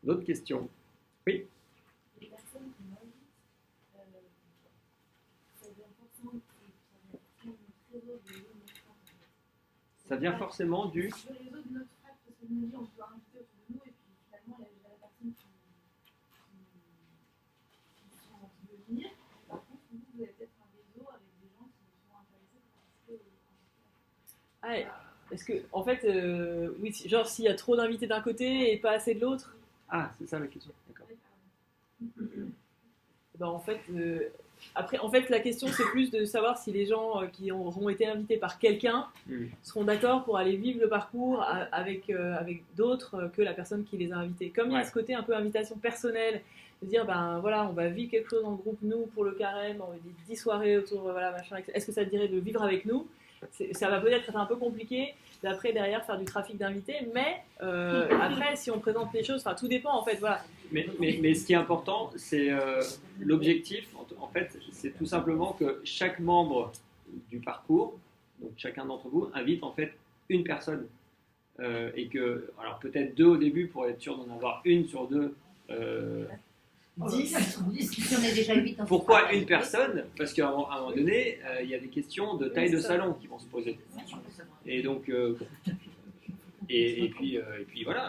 D'autres questions? Oui. Les personnes qui m'invitent, ça vient forcément du trésor de notre frappe. Ça vient forcément du... Sur les réseaux de notre frappe, parce que nous dit on peut inviter autour de nous, et puis finalement, il y a la personne qui veut venir. Par contre, vous avez peut-être un réseau avec des gens qui sont intéressés pour participer au Est-ce que, en fait, oui, genre s'il y a trop d'invités d'un côté et pas assez de l'autre, Ah, c'est ça la question. D'accord. ben en fait, après, en fait, la question c'est plus de savoir si les gens qui auront été invités par quelqu'un seront d'accord pour aller vivre le parcours avec d'autres que la personne qui les a invités. Comme il y a ce côté un peu invitation personnelle, de dire ben voilà, on va vivre quelque chose en groupe, nous pour le carême, on va dire 10 soirées autour, voilà machin. Est-ce que ça te dirait de vivre avec nous? Ça va peut-être être un peu compliqué d'après derrière faire du trafic d'invités, mais après si on présente les choses, tout dépend en fait, voilà. Mais ce qui est important, c'est l'objectif, en fait, c'est tout simplement que chaque membre du parcours, donc chacun d'entre vous, invite en fait une personne. Et que, alors peut-être 2 au début pour être sûr d'en avoir une sur 2. 10. Si on est déjà 8 en Pourquoi une personne? Parce qu'à un moment donné, il y a des questions de taille de salon qui vont se poser. Et donc, et puis voilà.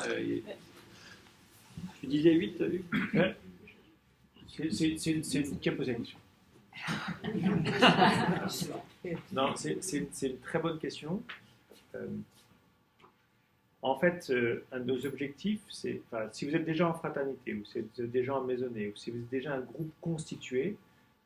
Tu disais 8, t'as vu? Ouais. C'est une qui a posé la question. Non, c'est une très bonne question. En fait, un de nos objectifs, c'est, si vous êtes déjà en fraternité, ou si vous êtes déjà en maisonnée, ou si vous êtes déjà un groupe constitué,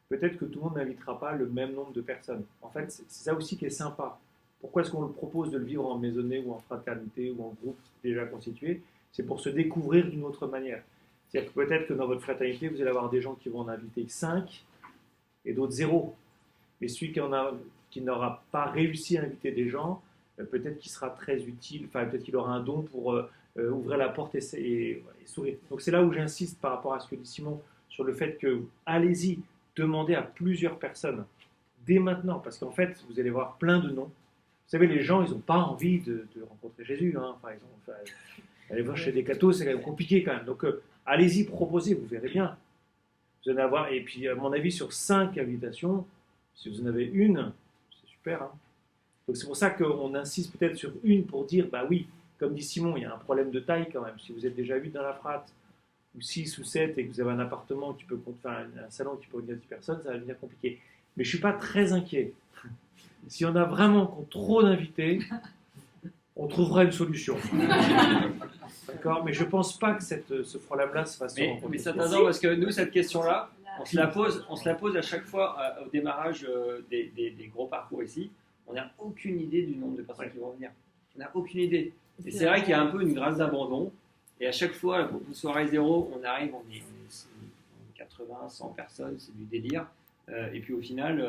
peut-être que tout le monde n'invitera pas le même nombre de personnes. En fait, c'est ça aussi qui est sympa. Pourquoi est-ce qu'on le propose de le vivre en maisonnée, ou en fraternité, ou en groupe déjà constitué? C'est pour se découvrir d'une autre manière. C'est-à-dire que peut-être que dans votre fraternité, vous allez avoir des gens qui vont en inviter 5 et d'autres 0. Mais celui qui n'aura pas réussi à inviter des gens, peut-être qu'il sera très utile, peut-être qu'il aura un don pour ouvrir la porte et sourire. Donc c'est là où j'insiste par rapport à ce que dit Simon, sur le fait que allez-y, demandez à plusieurs personnes, dès maintenant, parce qu'en fait, vous allez voir plein de noms. Vous savez, les gens, ils n'ont pas envie de rencontrer Jésus, par exemple. Aller voir chez des cathos, c'est quand même compliqué quand même. Donc allez-y, proposez, vous verrez bien. Vous allez avoir, et puis à mon avis, sur 5 invitations, si vous en avez une, c'est super, hein. Donc c'est pour ça qu'on insiste peut-être sur une pour dire, bah oui, comme dit Simon, il y a un problème de taille quand même. Si vous êtes déjà 8 dans la frate, ou 6 ou 7, et que vous avez un appartement qui peut un salon qui peut contenir 10 personnes, ça va devenir compliqué. Mais je ne suis pas très inquiet. Si on a vraiment trop d'invités, on trouvera une solution. D'accord? Mais je ne pense pas que ce problème-là se fasse rencontrer. Mais c'est intéressant parce que nous, cette question-là, on se la pose à chaque fois au démarrage des gros parcours ici. On n'a aucune idée du nombre de personnes qui vont venir. On n'a aucune idée. Et c'est vrai qu'il y a un peu une grâce d'abandon. Et à chaque fois, pour une soirée 0, on arrive, on est 80, 100 personnes, c'est du délire. Et puis au final,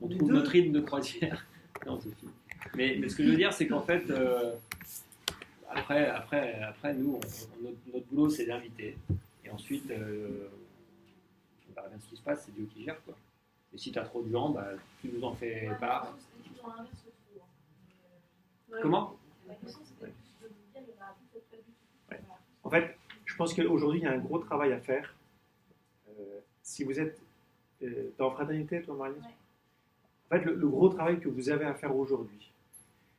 on trouve notre rythme de croisière. Non, c'est fini. Mais ce que je veux dire, c'est qu'en fait, après nous, notre boulot, c'est d'inviter. Et ensuite, on verra bien ce qui se passe, c'est Dieu qui gère, quoi. Et si tu as trop de gens, tu nous en fais part. Comment? Ouais. En fait, je pense qu'aujourd'hui, il y a un gros travail à faire. Si vous êtes dans fraternité, toi, Marie, en fait, le gros travail que vous avez à faire aujourd'hui,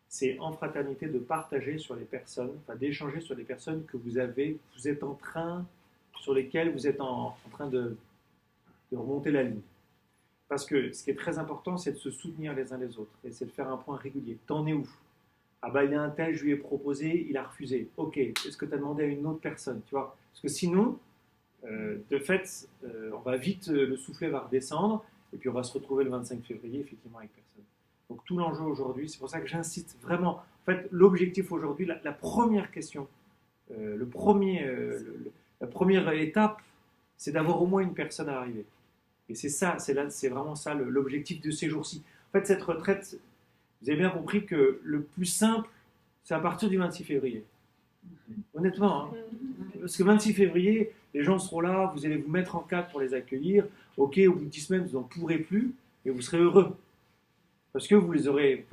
c'est en fraternité de partager sur les personnes, d'échanger sur les personnes que vous êtes en train, sur lesquelles vous êtes en train de remonter la ligne. Parce que ce qui est très important, c'est de se soutenir les uns les autres, et c'est de faire un point régulier. T'en es où? Ah il y a un tel, je lui ai proposé, il a refusé. Ok, est-ce que tu as demandé à une autre personne, tu vois? Parce que sinon, de fait, on va vite, le soufflet va redescendre, et puis on va se retrouver le 25 février, effectivement, avec personne. Donc tout l'enjeu aujourd'hui, c'est pour ça que j'insiste vraiment. En fait, l'objectif aujourd'hui, la première question, la première étape, c'est d'avoir au moins une personne à arriver. Et c'est ça, c'est vraiment ça l'objectif de ces jours-ci. En fait, cette retraite, vous avez bien compris que le plus simple, c'est à partir du 26 février. Honnêtement, hein. Parce que 26 février, les gens seront là, vous allez vous mettre en cadre pour les accueillir. Ok, au bout de 10 semaines, vous n'en pourrez plus, mais vous serez heureux. Parce que vous les aurez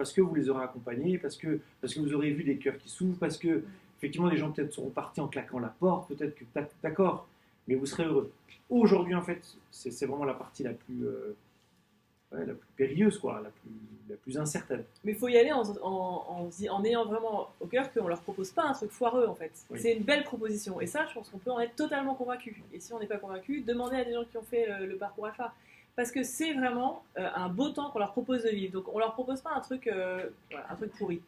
accompagnés, parce que vous aurez vu des cœurs qui s'ouvrent, parce que Effectivement, les gens peut-être seront partis en claquant la porte, peut-être que d'accord, mais vous serez heureux. Aujourd'hui, en fait, c'est vraiment la partie la plus périlleuse, quoi, la plus incertaine. Mais il faut y aller en ayant vraiment au cœur qu'on leur propose pas un truc foireux en fait. Oui. C'est une belle proposition et ça, je pense qu'on peut en être totalement convaincu. Et si on n'est pas convaincu, demandez à des gens qui ont fait le parcours alpha. Parce que c'est vraiment un beau temps qu'on leur propose de vivre. Donc on leur propose pas un truc pourri.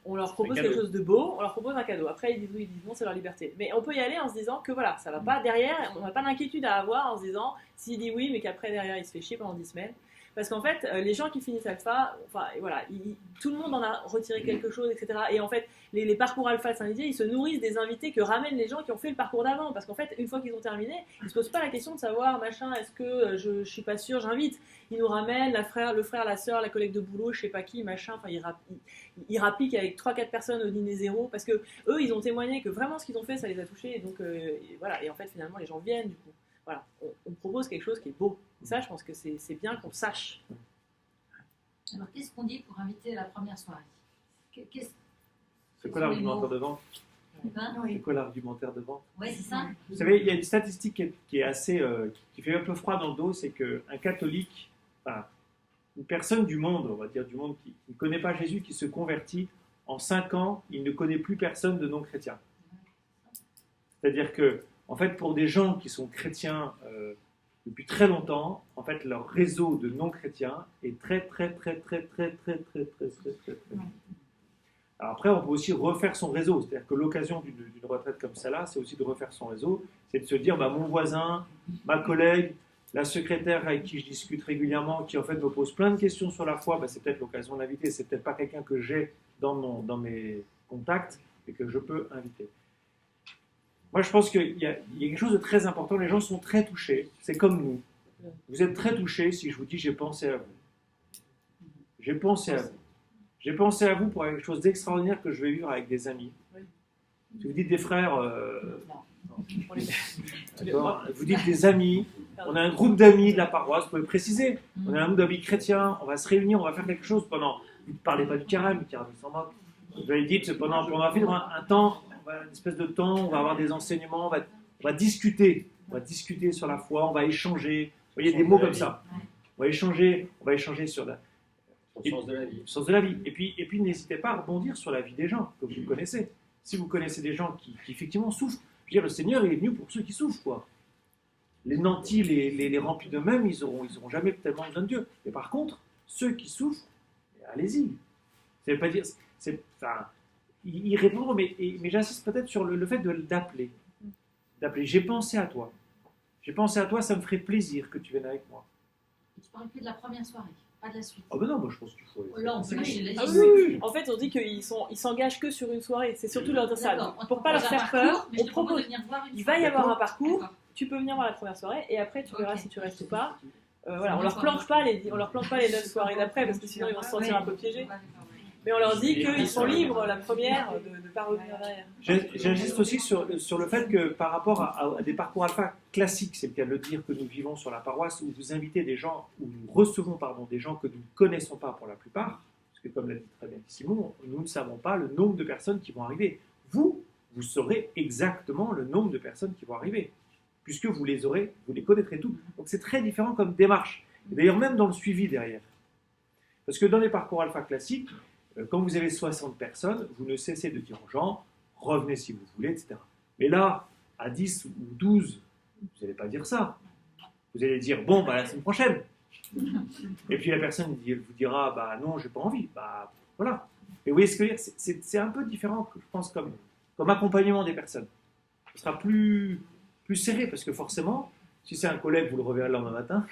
On leur propose quelque chose de beau, on leur propose un cadeau. Après ils disent oui, ils disent non, c'est leur liberté. Mais on peut y aller en se disant que voilà, ça va pas derrière, on n'a pas d'inquiétude à avoir en se disant s'il dit oui, mais qu'après derrière il se fait chier pendant 10 semaines. Parce qu'en fait, les gens qui finissent alpha, enfin voilà, tout le monde en a retiré quelque chose, etc. Et en fait, les parcours alpha de Saint-Didier, ils se nourrissent des invités que ramènent les gens qui ont fait le parcours d'avant. Parce qu'en fait, une fois qu'ils ont terminé, ils ne se posent pas la question de savoir, machin, est-ce que je suis pas sûr, j'invite. Ils nous ramènent le frère, la sœur, la collègue de boulot, je sais pas qui, machin. Enfin, ils rappliquent avec 3-4 personnes au dîner zéro. Parce que eux, ils ont témoigné que vraiment ce qu'ils ont fait, ça les a touchés. Et donc, voilà. Et en fait, finalement, les gens viennent du coup. Voilà, on propose quelque chose qui est beau. Et ça, je pense que c'est bien qu'on sache. Alors, qu'est-ce qu'on dit pour inviter à la première soirée? C'est quoi l'argumentaire de vente? Hein? C'est quoi l'argumentaire de vente? Ouais, c'est ça. Vous savez, il y a une statistique qui est assez, qui fait un peu froid dans le dos, c'est qu'un catholique, enfin, une personne du monde, on va dire du monde qui ne connaît pas Jésus, qui se convertit, en 5 ans, il ne connaît plus personne de non-chrétien. C'est-à-dire que, en fait, pour des gens qui sont chrétiens depuis très longtemps, en fait, leur réseau de non-chrétiens est très. Alors après, on peut aussi refaire son réseau. C'est-à-dire que l'occasion d'une retraite comme celle-là, c'est aussi de refaire son réseau. C'est de se dire, bah, mon voisin, ma collègue, la secrétaire avec qui je discute régulièrement, qui en fait me pose plein de questions sur la foi, bah, c'est peut-être l'occasion de l'inviter. C'est peut-être pas quelqu'un que j'ai dans mes contacts et que je peux inviter. Moi, je pense qu'il y a quelque chose de très important. Les gens sont très touchés. C'est comme nous. Vous êtes très touchés si je vous dis j'ai pensé à vous. J'ai pensé à vous. J'ai pensé à vous pour quelque chose d'extraordinaire que je vais vivre avec des amis. Si vous dites des frères, vous dites des amis. On a un groupe d'amis de la paroisse. Vous pouvez préciser. On a un groupe d'amis chrétiens. On va se réunir. On va faire quelque chose pendant. Vous ne parlez pas du carême. Le carême s'en moque. Vous avez dit pendant on va vivre un temps. Une espèce de temps, on va avoir des enseignements, on va discuter sur la foi, on va échanger. Vous voyez, des mots comme ça. On va échanger sur le sens de la vie. Sens de la vie. Et puis n'hésitez pas à rebondir sur la vie des gens que vous connaissez. Si vous connaissez des gens qui effectivement souffrent, je veux dire, le Seigneur il est venu pour ceux qui souffrent, quoi. Les nantis, les remplis d'eux-mêmes, ils auront jamais tellement besoin de Dieu. Mais par contre, ceux qui souffrent, allez-y. Ça veut pas dire, ils répondront, mais j'insiste peut-être sur le fait d'appeler. J'ai pensé à toi. J'ai pensé à toi, ça me ferait plaisir que tu viennes avec moi. Tu parles que de la première soirée, pas de la suite. Ah ben non, moi je pense qu'il faut. Là, on peut lâcher la Ah liste. oui. En fait, on dit qu'ils s'engagent que sur une soirée. C'est surtout leur dire ça. Pour pas leur faire peur, on propose. Il va y avoir un parcours. Tu peux venir voir la première soirée et après tu verras si tu restes ou pas. Voilà, on leur planche pas les 9 soirées d'après parce que sinon ils vont se sentir un peu piégés. Mais on leur dit qu'ils sont libres la première de ne pas revenir derrière. J'insiste aussi sur le fait que par rapport à des parcours alpha classiques, c'est le cas de le dire, que nous vivons sur la paroisse, où vous invitez des gens, où nous recevons des gens que nous ne connaissons pas pour la plupart, parce que comme l'a dit très bien Simon, nous ne savons pas le nombre de personnes qui vont arriver. Vous saurez exactement le nombre de personnes qui vont arriver, puisque vous les connaîtrez tous. Donc c'est très différent comme démarche. Et d'ailleurs même dans le suivi derrière. Parce que dans les parcours alpha classiques, quand vous avez 60 personnes, vous ne cessez de dire aux gens, revenez si vous voulez, etc. Mais là, à 10 ou 12, vous n'allez pas dire ça. Vous allez dire, bon, bah, la semaine prochaine. Et puis la personne vous dira, bah non, j'ai pas envie. Bah voilà. Et vous voyez ce que je veux dire, c'est un peu différent, je pense, comme accompagnement des personnes. Ce sera plus serré, parce que forcément, si c'est un collègue, vous le reverrez le lendemain matin.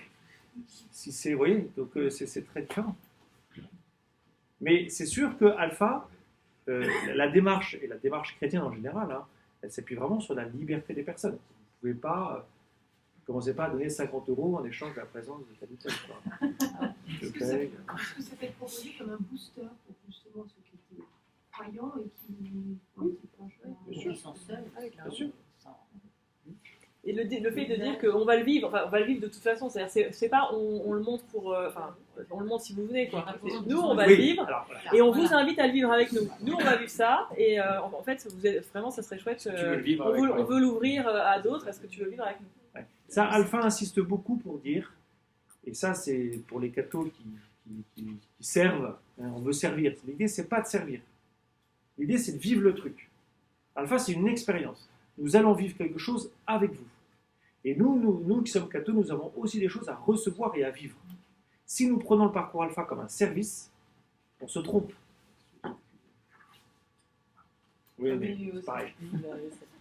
Si c'est, vous voyez, donc c'est très différent. Mais c'est sûr que Alpha, la démarche, et la démarche chrétienne en général, elle s'appuie vraiment sur la liberté des personnes. Vous ne pouvez pas, commencez pas à donner 50 € en échange de la présence de tel ou tel. Est-ce que ça peut être proposé comme un booster pour justement ceux qui étaient croyants et qui sont seuls? Bien sûr. Et le fait de dire qu'on va le vivre, enfin on va le vivre de toute façon, c'est-à-dire c'est pas on le montre pour, on le montre si vous venez, quoi. Oui. Nous, on va Oui, le vivre. alors, voilà. Et on vous invite à le vivre avec nous. Nous, on va vivre ça. Et en fait, vous êtes, vraiment, ça serait chouette. Tu veux le vivre on avec veut, moi. on veut l'ouvrir à d'autres. Est-ce que tu veux vivre avec nous? Ouais. Ça, Alpha insiste beaucoup pour dire, et ça c'est pour les cathos qui servent, hein, on veut servir. L'idée c'est pas de servir, l'idée c'est de vivre le truc. Alpha c'est une expérience. Nous allons vivre quelque chose avec vous. Et nous qui sommes cathos, nous avons aussi des choses à recevoir et à vivre. Si nous prenons le parcours Alpha comme un service, on se trompe. Oui, mais c'est pareil.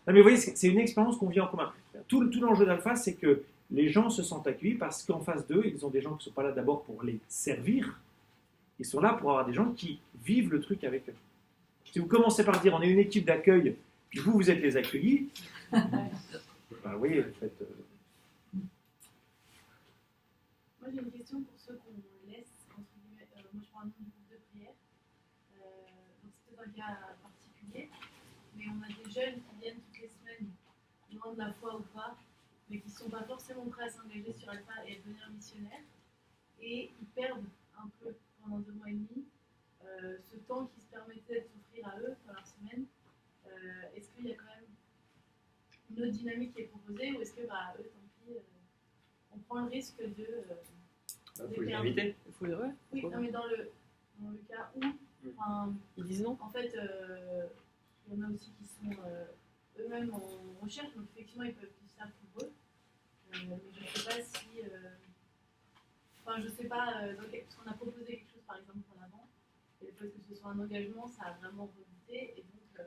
Non, mais vous voyez, c'est une expérience qu'on vit en commun. Tout l'enjeu d'Alpha, c'est que les gens se sentent accueillis parce qu'en face d'eux, ils ont des gens qui ne sont pas là d'abord pour les servir, ils sont là pour avoir des gens qui vivent le truc avec eux. Si vous commencez par dire on est une équipe d'accueil, puis vous êtes les accueillis, ben, vous voyez, vous faites. Moi j'ai une question pour ceux qu'on laisse, entre guillemets, moi je prends un nom du groupe de prière, donc c'est peut-être un cas particulier, mais on a des jeunes qui viennent toutes les semaines, loin de la foi ou pas, mais qui ne sont pas forcément prêts à s'engager sur Alpha et à devenir missionnaires, et ils perdent un peu pendant 2 mois et demi ce temps qui se permettait de s'offrir à eux dans leur semaine. Est-ce qu'il y a quand même une autre dynamique qui est proposée, ou est-ce que eux, tant pis, on prend le risque de... Il faut les inviter. Il faut le ouais. Oui, non, mais dans le cas où, enfin, Ils disent non. en fait, il y en a aussi qui sont eux-mêmes en recherche, donc effectivement, ils peuvent faire pour eux. Mais je ne sais pas si... Enfin, je ne sais pas, parce qu'on a proposé quelque chose, par exemple, en avant, et le fait que ce soit un engagement, ça a vraiment rebuté, et donc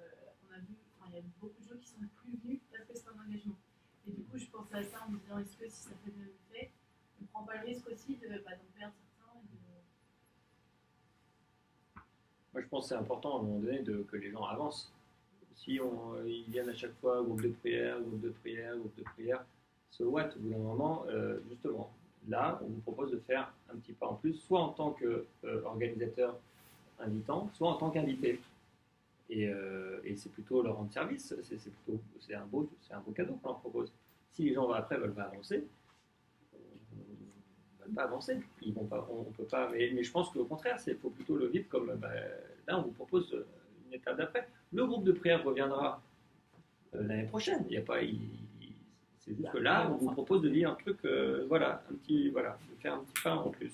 on a vu, il y a beaucoup de gens qui sont plus venus parce que c'est un engagement. Et du coup, je pensais à ça en me disant, est-ce que si ça fait le même effet, on ne prend pas le risque aussi d'en perdre certains et de... Moi, je pense que c'est important à un moment donné que les gens avancent. Si ils viennent à chaque fois, groupe de prière, groupe de prière, groupe de prière, so what, au bout d'un moment, justement, là, on vous propose de faire un petit pas en plus, soit en tant qu'organisateur invitant, soit en tant qu'invité. Et c'est plutôt leur rendre service, c'est un beau cadeau qu'on leur propose. Si les gens après veulent pas avancer, pas avancer. Ils vont pas, on peut pas. Mais je pense qu'au contraire, il faut plutôt le vivre comme là, on vous propose une étape d'après. Le groupe de prière reviendra l'année prochaine. Il y a pas, c'est juste que là, on vous propose de vivre un truc, de faire un petit pas en plus.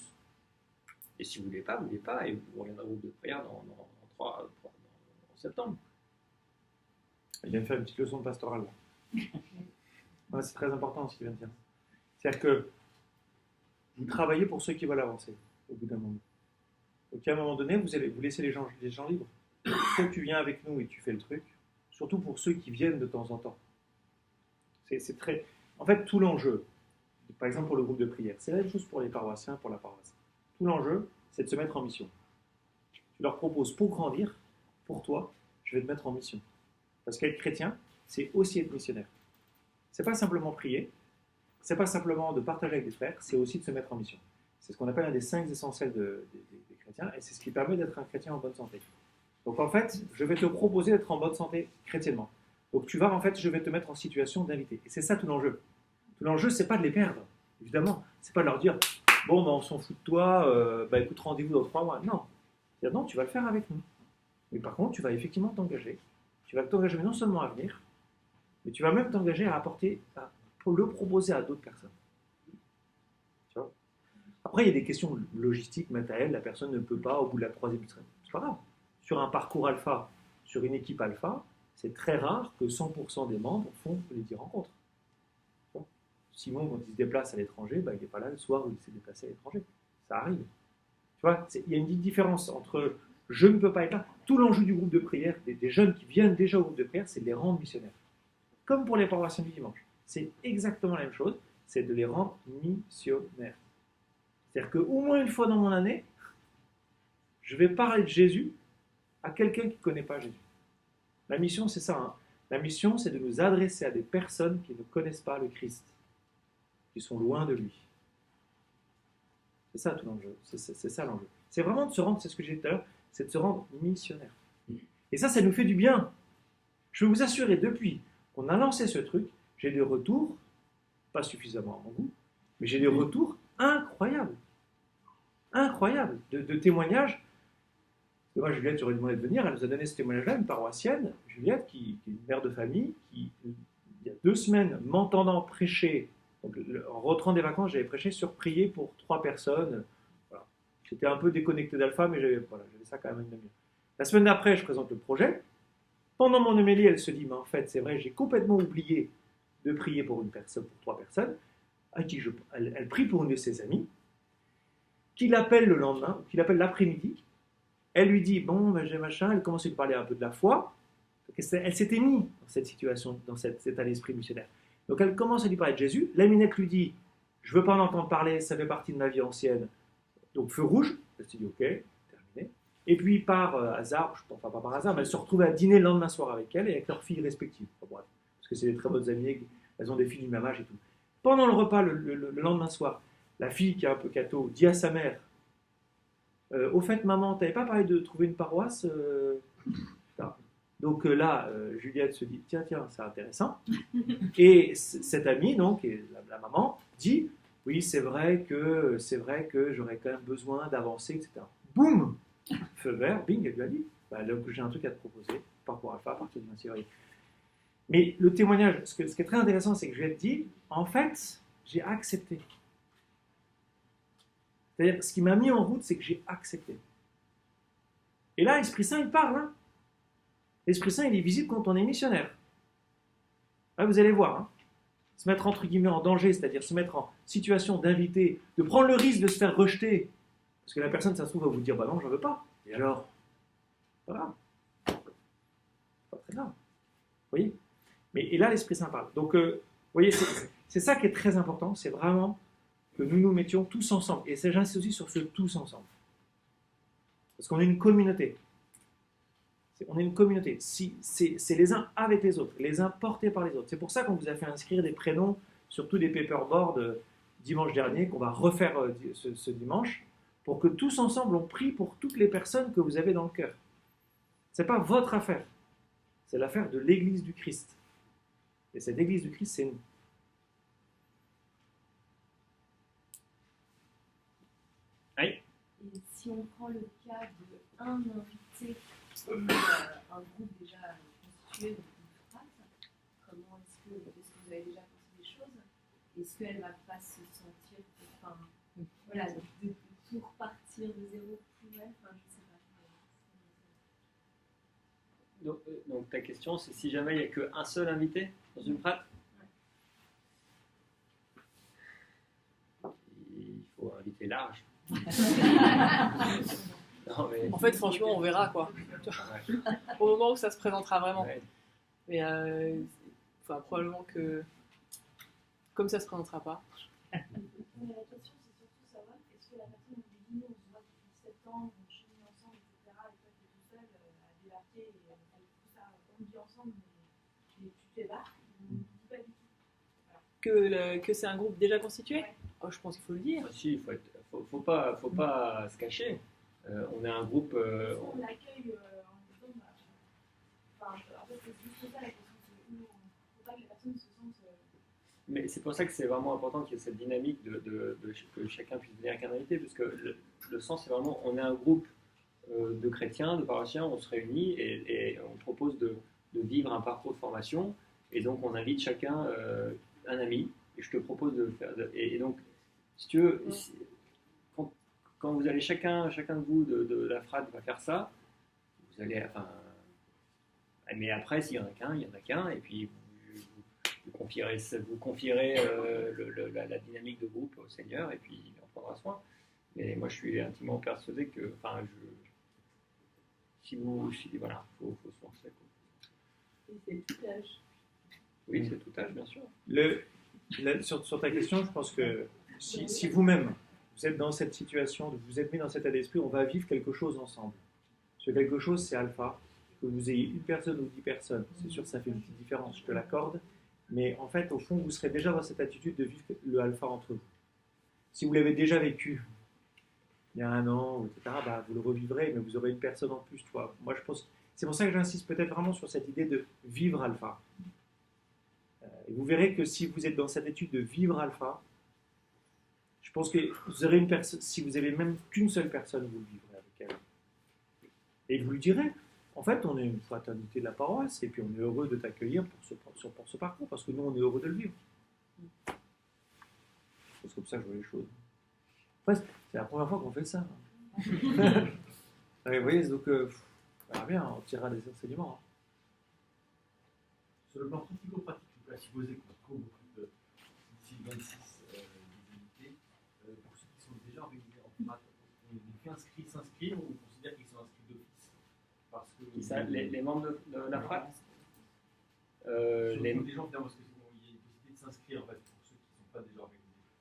Et si vous voulez pas, et vous reviendrez au groupe de prière en septembre. Il vient de faire une petite leçon de pastorale. Ouais, c'est très important ce qu'il vient de dire. C'est-à-dire que vous travaillez pour ceux qui veulent avancer, au bout d'un moment. Donc à un moment donné, vous laissez les gens libres. Toi, tu viens avec nous et tu fais le truc, surtout pour ceux qui viennent de temps en temps. C'est très... En fait, tout l'enjeu, par exemple pour le groupe de prière, c'est la même chose pour les paroissiens, pour la paroisse. Tout l'enjeu, c'est de se mettre en mission. Tu leur proposes, pour grandir, pour toi, je vais te mettre en mission. Parce qu'être chrétien, c'est aussi être missionnaire. C'est pas simplement prier, c'est pas simplement de partager avec des frères, c'est aussi de se mettre en mission. C'est ce qu'on appelle un des 5 essentiels des chrétiens, et c'est ce qui permet d'être un chrétien en bonne santé. Donc en fait, je vais te proposer d'être en bonne santé chrétiennement. Donc tu vas, en fait, je vais te mettre en situation d'inviter. Et c'est ça tout l'enjeu. Tout l'enjeu, c'est pas de les perdre, évidemment. C'est pas de leur dire, bon, on s'en fout de toi, écoute, rendez-vous dans 3 mois. Non. C'est-à-dire, non, tu vas le faire avec nous. Mais par contre, tu vas effectivement t'engager. Tu vas t'engager non seulement à venir, mais tu vas même t'engager à apporter, pour le proposer à d'autres personnes. Tu vois ? Après, il y a des questions logistiques, matérielles. La personne ne peut pas au bout de la 3e semaine. C'est pas grave. Sur un parcours alpha, sur une équipe alpha, c'est très rare que 100% des membres font les 10 rencontres. Tu vois ? Simon, quand il se déplace à l'étranger, il n'est pas là le soir où il s'est déplacé à l'étranger. Ça arrive. Tu vois ? Il y a une différence entre je ne peux pas être là. Tout l'enjeu du groupe de prière, des jeunes qui viennent déjà au groupe de prière, c'est de les rendre missionnaires. Comme pour les paroissiens du dimanche. C'est exactement la même chose, c'est de les rendre missionnaires. C'est-à-dire qu'au moins une fois dans mon année, je vais parler de Jésus à quelqu'un qui ne connaît pas Jésus. La mission, c'est ça. Hein. La mission, c'est de nous adresser à des personnes qui ne connaissent pas le Christ, qui sont loin de lui. C'est ça tout l'enjeu. C'est ça l'enjeu. C'est vraiment de se rendre, c'est ce que j'ai dit tout à l'heure, c'est de se rendre missionnaire. Et ça nous fait du bien. Je peux vous assurer, depuis qu'on a lancé ce truc, j'ai des retours, pas suffisamment à mon goût, mais j'ai des retours incroyables. incroyables de témoignages. Et moi, Juliette, j'aurais demandé de venir, elle nous a donné ce témoignage-là, une paroissienne, Juliette, qui est une mère de famille, qui, il y a 2 semaines, m'entendant prêcher, donc, en rentrant des vacances, j'avais prêché sur prier pour 3 personnes. Voilà. J'étais un peu déconnecté d'Alpha, mais j'avais ça quand même une demi-heure. La semaine d'après, je présente le projet. Pendant mon homélie, elle se dit, mais en fait, c'est vrai, j'ai complètement oublié de prier pour une personne, pour 3 personnes. Elle prie pour une de ses amies, qui l'appelle le lendemain, qui l'appelle l'après-midi. Elle lui dit, bon, ben, j'ai machin, elle commence à lui parler un peu de la foi. Elle s'était mise dans cette situation, dans cet état d'esprit missionnaire. Donc elle commence à lui parler de Jésus. La minette lui dit, je ne veux pas en entendre parler, ça fait partie de ma vie ancienne. Donc feu rouge. Elle se dit, ok, terminé. Et puis par hasard, enfin pas par hasard, mais elle se retrouve à dîner le lendemain soir avec elle et avec leurs filles respectives. Enfin, bref, parce que c'est des très bonnes amies, elles ont des filles du même âge et tout. Pendant le repas, le lendemain soir, la fille qui est un peu catho dit à sa mère, au fait maman, t'avais pas parlé de trouver une paroisse Donc là, Juliette se dit, tiens, c'est intéressant. Et cette amie, donc, et la maman, dit, oui, c'est vrai que j'aurais quand même besoin d'avancer, etc. Boum, feu vert, bing, elle lui a dit, bah, donc j'ai un truc à te proposer, parcours alpha à partir du 26 février. Mais le témoignage, ce qui est très intéressant, c'est que Juliette dit, en fait, j'ai accepté. C'est-à-dire, ce qui m'a mis en route, c'est que j'ai accepté. Et là, l'Esprit Saint, il parle, hein. L'Esprit Saint, il est visible quand on est missionnaire. Là, vous allez voir. Hein. Se mettre entre guillemets en danger, c'est-à-dire se mettre en situation d'inviter, de prendre le risque de se faire rejeter. Parce que la personne, ça se trouve, va vous dire, bah non, j'en veux pas. Et alors voilà. Pas très grave. Vous voyez. Et là, l'Esprit Saint parle. Donc, vous voyez, c'est ça qui est très important, c'est vraiment que nous nous mettions tous ensemble. Et j'insiste aussi sur ce tous ensemble. Parce qu'on est une communauté. On est une communauté. C'est les uns avec les autres, les uns portés par les autres. C'est pour ça qu'on vous a fait inscrire des prénoms sur tous des paperboards dimanche dernier, qu'on va refaire ce dimanche, pour que tous ensemble, on prie pour toutes les personnes que vous avez dans le cœur. Ce n'est pas votre affaire. C'est l'affaire de l'Église du Christ. Et cette Église du Christ, c'est nous. Oui. Et si on prend le cas d'un invité, un groupe déjà constitué, donc une phrase, comment est-ce que vous avez déjà pensé des choses? Est-ce qu'elle ne va pas se sentir, enfin, voilà, de tout repartir de zéro pour elle? Enfin, je sais pas. Donc ta question, c'est si jamais il n'y a qu'un seul invité dans une prête? Il faut inviter large. Non, mais... En fait, franchement, on verra quoi. Ouais. Au moment où ça se présentera vraiment. Ouais. Mais enfin, probablement que comme ça se présentera pas. La question, c'est surtout savoir est-ce que la personne nous dit on se voit depuis 7 ans, on chemine ensemble, etc. Et toi, tu es tout seul à débarquer et tout ça, on dit ensemble, mais tu débarques, on ne dit pas du tout. Voilà. Que c'est un groupe déjà constitué? Ouais. Oh, je pense qu'il faut le dire. Ah, si, faut pas se cacher. On est un groupe. On l'accueille en disant, en fait, c'est juste ça la question. Il ne faut pas que les personnes se sentent. Mais c'est pour ça que c'est vraiment important qu'il y ait cette dynamique que chacun puisse venir avec un invité, parce que le sens, c'est vraiment, on est un groupe de chrétiens, de paroissiens, on se réunit et on propose de vivre un parcours de formation, et donc on invite chacun un ami, et je te propose de faire. Et donc, si tu veux. Quand vous allez chacun de vous de la frate va faire ça, vous allez, enfin, mais après s'il y en a qu'un, il y en a qu'un, et puis vous confierez la dynamique de groupe au Seigneur, et puis il en prendra soin. Mais moi je suis intimement persuadé que, enfin, voilà, faut se lancer. Et c'est tout âge. Oui, c'est tout âge, bien sûr. Sur ta question, je pense que si vous-même vous êtes dans cette situation, vous êtes mis dans cet état d'esprit, on va vivre quelque chose ensemble. Ce quelque chose, c'est alpha. Que vous ayez une personne ou 10 personnes, c'est sûr que ça fait une petite différence, je te l'accorde. Mais en fait, au fond, vous serez déjà dans cette attitude de vivre le alpha entre vous. Si vous l'avez déjà vécu il y a 1 an, etc., bah, vous le revivrez, mais vous aurez une personne en plus. Toi. Moi, je pense, c'est pour ça que j'insiste peut-être vraiment sur cette idée de vivre alpha. Et vous verrez que si vous êtes dans cette étude de vivre alpha, Je pense que vous aurez une personne, si vous avez même qu'une seule personne, vous le vivrez avec elle. Et vous lui direz, en fait, on est une fraternité de la paroisse, et puis on est heureux de t'accueillir pour ce parcours, parce que nous, on est heureux de le vivre. C'est comme ça que je vois les choses. Après, c'est la première fois qu'on fait ça. Vous voyez, donc, on verra bien, on tirera des enseignements. Sur le plan pratico-pratique, je peux supposer qu'on occupe d'ici 26 unités. Pour ceux qui sont déjà organisés en frat, on est inscrits s'inscrire ou on considère qu'ils sont inscrits d'office parce que les membres de la frat les gens, finalement, parce qu'il y a une possibilité de s'inscrire en fait, pour ceux qui ne sont pas déjà organisés.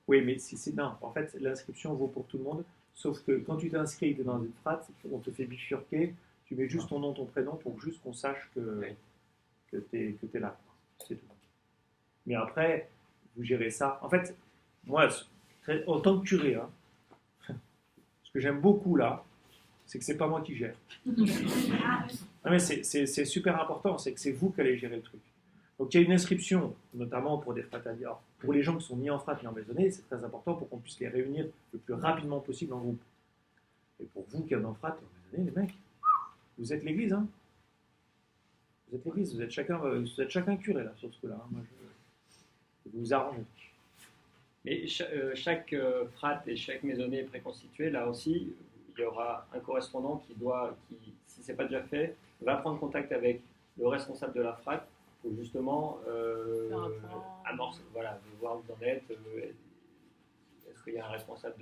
Oui, mais non, en fait, l'inscription vaut pour tout le monde, sauf que quand tu t'inscris dans une frat, on te fait bifurquer, tu mets juste ton nom, ton prénom, pour juste qu'on sache que tu es là. C'est tout. Mais après, vous gérez ça. En fait, moi, en tant que curé, ce que j'aime beaucoup là, c'est que c'est pas moi qui gère. Non, mais c'est super important, c'est que c'est vous qui allez gérer le truc. Donc il y a une inscription, notamment pour des fraternités. Alors, pour les gens qui sont ni en frat ni en maisonnée, c'est très important pour qu'on puisse les réunir le plus rapidement possible en groupe. Et pour vous qui êtes en frat et en maisonnée, les mecs, vous êtes l'église, hein. Vous êtes l'église, vous êtes chacun curé là, sur ce coup-là. Hein. Moi, je vous arrangez. Mais chaque frat et chaque maisonnée est préconstituée. Là aussi, il y aura un correspondant qui, si ce n'est pas déjà fait, va prendre contact avec le responsable de la frat pour justement amorcer, voilà, voir où vous en êtes. Est-ce qu'il y a un responsable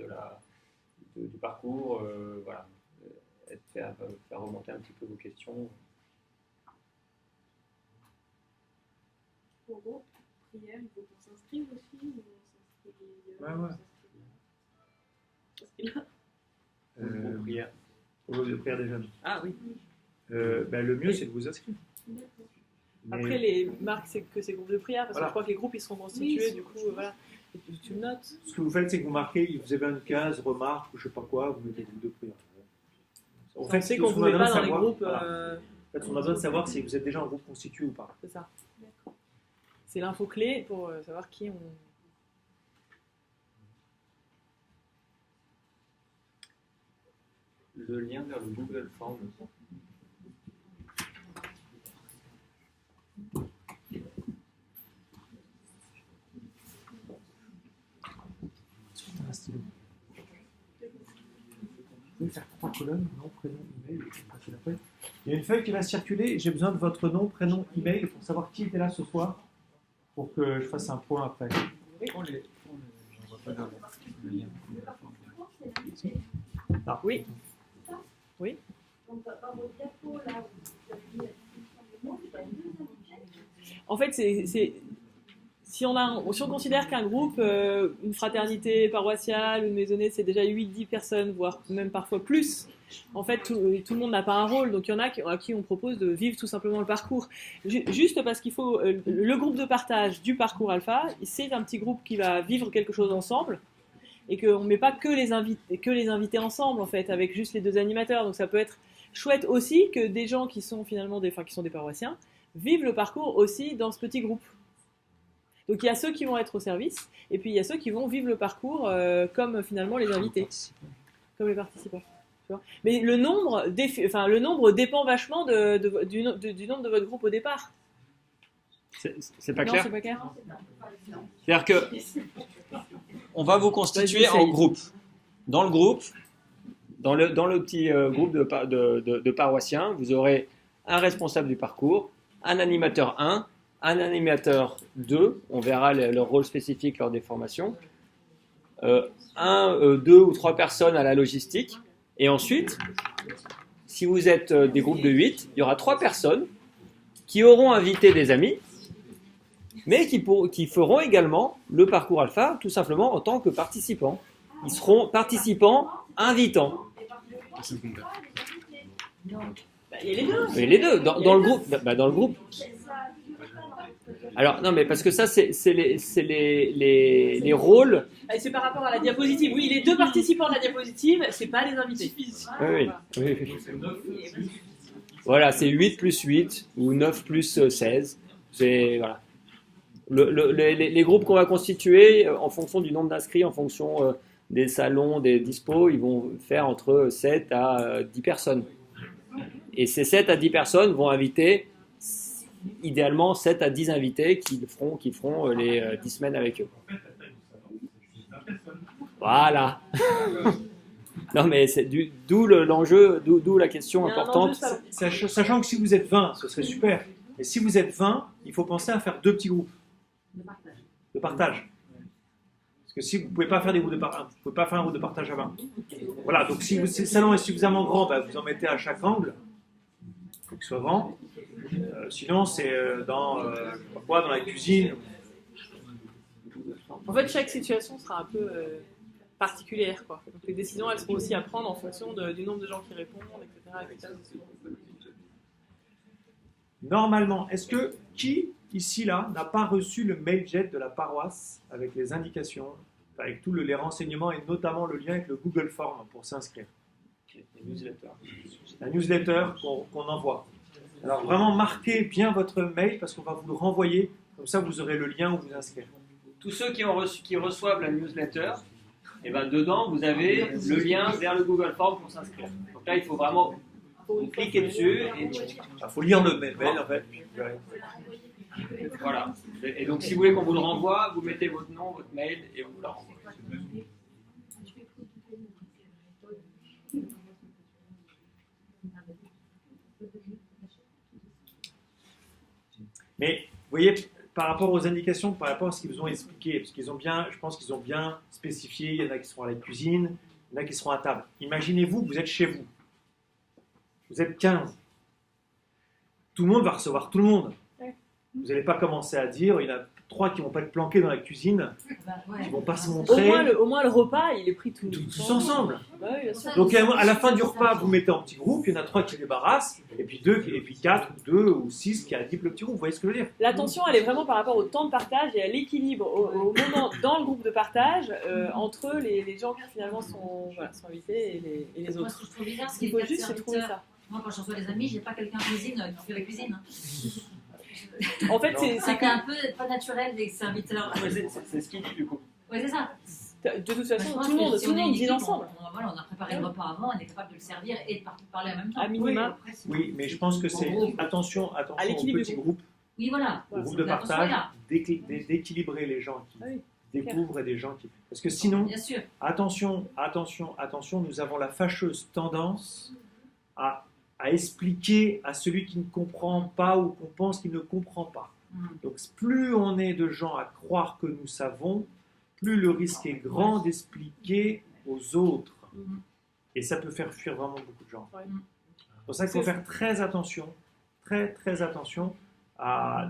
du parcours, voilà, faire remonter un petit peu vos questions. En gros, prière, il faut qu'on s'inscrive aussi ou on Ouais. Prière. De prière des jeunes. Ah oui. Le mieux, c'est de vous inscrire. Après, les marques, c'est que c'est groupe de prière, parce que Voilà. je crois que les groupes, ils seront constitués, du coup, voilà. Et tu le notes. Ce que vous faites, c'est que vous marquez, vous avez une case, remarque, ou je sais pas quoi, vous mettez groupe de prière. En fait, On sait qu'on ne pouvait pas dans les groupes. Voilà. En fait, on a besoin de savoir si vous êtes déjà en groupe constitué ou pas. C'est ça. C'est l'info clé pour savoir qui on. Le lien vers le Google Form. Un stylo. Vous pouvez faire 3 colonnes, nom, prénom, email, passer après. Il y a une feuille qui va circuler, j'ai besoin de votre nom, prénom, email pour savoir qui était là ce soir, pour que je fasse un point après. Ah. Oui. Oui. En fait, si on considère qu'un groupe, une fraternité paroissiale, une maisonnée, c'est déjà 8-10 personnes, voire même parfois plus, en fait, tout le monde n'a pas un rôle. Donc il y en a à qui on propose de vivre tout simplement le parcours. Juste parce qu'il faut... le groupe de partage du parcours alpha, c'est un petit groupe qui va vivre quelque chose ensemble. Et qu'on ne met pas que les invités ensemble, en fait, avec juste les 2 animateurs. Donc ça peut être chouette aussi que des gens qui sont finalement des paroissiens vivent le parcours aussi dans ce petit groupe. Donc il y a ceux qui vont être au service, et puis il y a ceux qui vont vivre le parcours comme finalement les invités, comme les participants. Tu vois. Mais le nombre dépend vachement du nombre de votre groupe au départ. C'est pas Non, clair. c'est pas clair. C'est-à-dire que on va vous constituer en groupe. Dans le groupe, dans le petit groupe de paroissiens, vous aurez un responsable du parcours, un animateur 1, un animateur 2, on verra leur rôle spécifique lors des formations, 2 ou 3 personnes à la logistique, et ensuite, si vous êtes des groupes de 8, il y aura 3 personnes qui auront invité des amis, mais qui feront également le parcours alpha, tout simplement en tant que participants. Ils seront participants invitants. Il y a les deux. Et les deux, dans le groupe. Dans le groupe. Alors, non, mais parce que ça, c'est les rôles. C'est par rapport à la diapositive. Oui, les 2 participants de la diapositive, c'est pas les invités. Oui. Voilà, c'est 8 plus 8 ou 9 plus 16. C'est, voilà. Les groupes qu'on va constituer en fonction du nombre d'inscrits, en fonction des salons, des dispos, ils vont faire entre 7 à 10 personnes. Et ces 7 à 10 personnes vont inviter, idéalement, 7 à 10 invités qui feront les 10 semaines avec eux. Voilà. Non, mais c'est d'où l'enjeu, d'où la question Il y a un importante. enjeu, Sachant que si vous êtes 20, ce serait super. Mais si vous êtes 20, il faut penser à faire 2 petits groupes de partage. Parce que si vous ne pouvez pas faire des groupes de partage, vous pouvez pas faire un groupe de partage à 20. Voilà, donc si le salon est suffisamment grand, bah, vous en mettez à chaque angle, il faut qu'il soit grand. Sinon, c'est dans la cuisine. En fait, chaque situation sera un peu particulière, quoi. Donc les décisions, elles seront aussi à prendre en fonction du nombre de gens qui répondent, etc. Normalement, est-ce que qui, ici, là, n'a pas reçu le mailjet de la paroisse avec les indications, avec tous les renseignements et notamment le lien avec le Google Form pour s'inscrire? La newsletter qu'on envoie. Alors vraiment, marquez bien votre mail parce qu'on va vous le renvoyer. Comme ça, vous aurez le lien où vous inscrire. Tous ceux qui reçoivent la newsletter, et ben dedans, vous avez le lien vers le Google Form pour s'inscrire. Donc là, il faut vraiment cliquer dessus. Il faut lire le mail, en fait. Voilà. Et donc, si vous voulez qu'on vous le renvoie, vous mettez votre nom, votre mail et vous le renvoie. Mais, vous voyez, par rapport aux indications, par rapport à ce qu'ils vous ont expliqué, parce qu'ils ont bien, je pense qu'ils ont bien spécifié, il y en a qui seront à la cuisine, il y en a qui seront à table. Imaginez-vous, vous êtes chez vous. Vous êtes 15. Tout le monde va recevoir tout le monde. Vous n'allez pas commencer à dire, il y en a 3 qui ne vont pas être planqués dans la cuisine, qui ne vont pas se montrer. Au moins, le repas, il est pris tous ensemble. Ouais, bien sûr. Donc à la fin du repas, vous mettez en petit groupe, il y en a 3 qui débarrassent, et puis 4 ou 2 ou 6 qui animent le petit groupe. Vous voyez ce que je veux dire? L'attention, elle est vraiment par rapport au temps de partage et à l'équilibre au moment dans le groupe de partage entre les gens qui finalement sont invités et les autres. Moi, ce que je trouve bizarre, Ce c'est qu'il faut juste, c'est trouver ça. Moi, quand je reçois des amis, j'ai pas quelqu'un en cuisine qui fait la cuisine. En fait, c'est que un peu pas naturel des serviteurs. C'est ce qu'il dit du coup. Oui, c'est ça. de toute façon, Moi, je tout le pense que si on est monde une dîne équipe, ensemble. on a préparé le repas avant, on est capable de le servir et de parler en même temps. À minima. Oui, mais je pense que c'est attention aux l'équilibre petits du groupes, Oui, voilà. aux groupes de partage, d'équilibrer les gens qui découvrent et des gens qui... Parce que sinon, Bien sûr. attention, nous avons la fâcheuse tendance à expliquer à celui qui ne comprend pas ou qu'on pense qu'il ne comprend pas. Donc plus on est de gens à croire que nous savons, plus le risque est grand d'expliquer aux autres. Et ça peut faire fuir vraiment beaucoup de gens. Ouais. C'est pour ça qu'il faut faire très attention à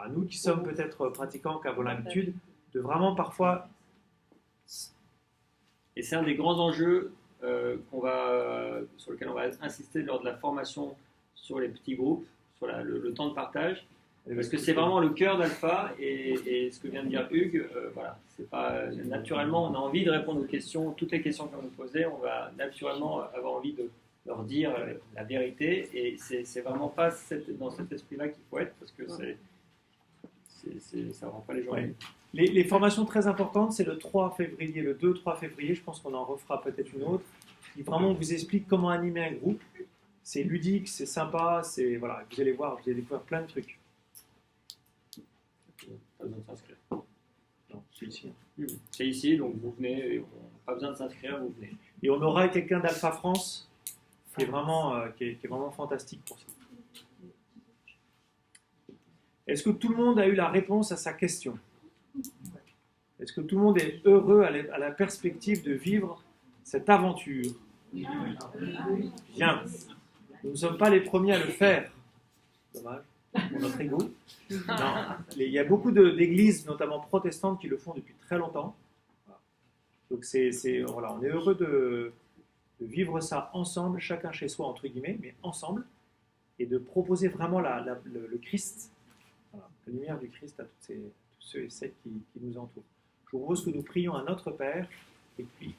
nous qui sommes peut-être pratiquants, qui avons l'habitude, de vraiment parfois... Et c'est un des grands enjeux sur lequel on va insister lors de la formation sur les petits groupes, sur le temps de partage, parce que c'est vraiment le cœur d'Alpha et ce que vient de dire Hugues, voilà, c'est pas naturellement on a envie de répondre aux questions, toutes les questions qu'on nous posait, on va naturellement avoir envie de leur dire la vérité et c'est vraiment pas dans cet esprit-là qu'il faut être parce que ça rend pas les gens. Ouais. Les formations très importantes, c'est le 3 février, le 2-3 février, je pense qu'on en refera peut-être une autre, qui vraiment vous explique comment animer un groupe. C'est ludique, c'est sympa, voilà, vous allez voir, vous allez découvrir plein de trucs. Pas besoin de s'inscrire. Non, c'est ici. C'est ici, donc vous venez, et pas besoin de s'inscrire, vous venez. Et on aura quelqu'un d'Alpha France qui est vraiment fantastique pour ça. Est-ce que tout le monde a eu la réponse à sa question? Est-ce que tout le monde est heureux à la perspective de vivre cette aventure? Bien. Nous ne sommes pas les premiers à le faire. Dommage, pour notre ego. Non. Il y a beaucoup d'églises, notamment protestantes, qui le font depuis très longtemps. Donc voilà, on est heureux de vivre ça ensemble, chacun chez soi, entre guillemets, mais ensemble, et de proposer vraiment le Christ, voilà, la lumière du Christ à tous ceux et celles qui nous entourent. Je vous propose que nous prions à notre Père, et puis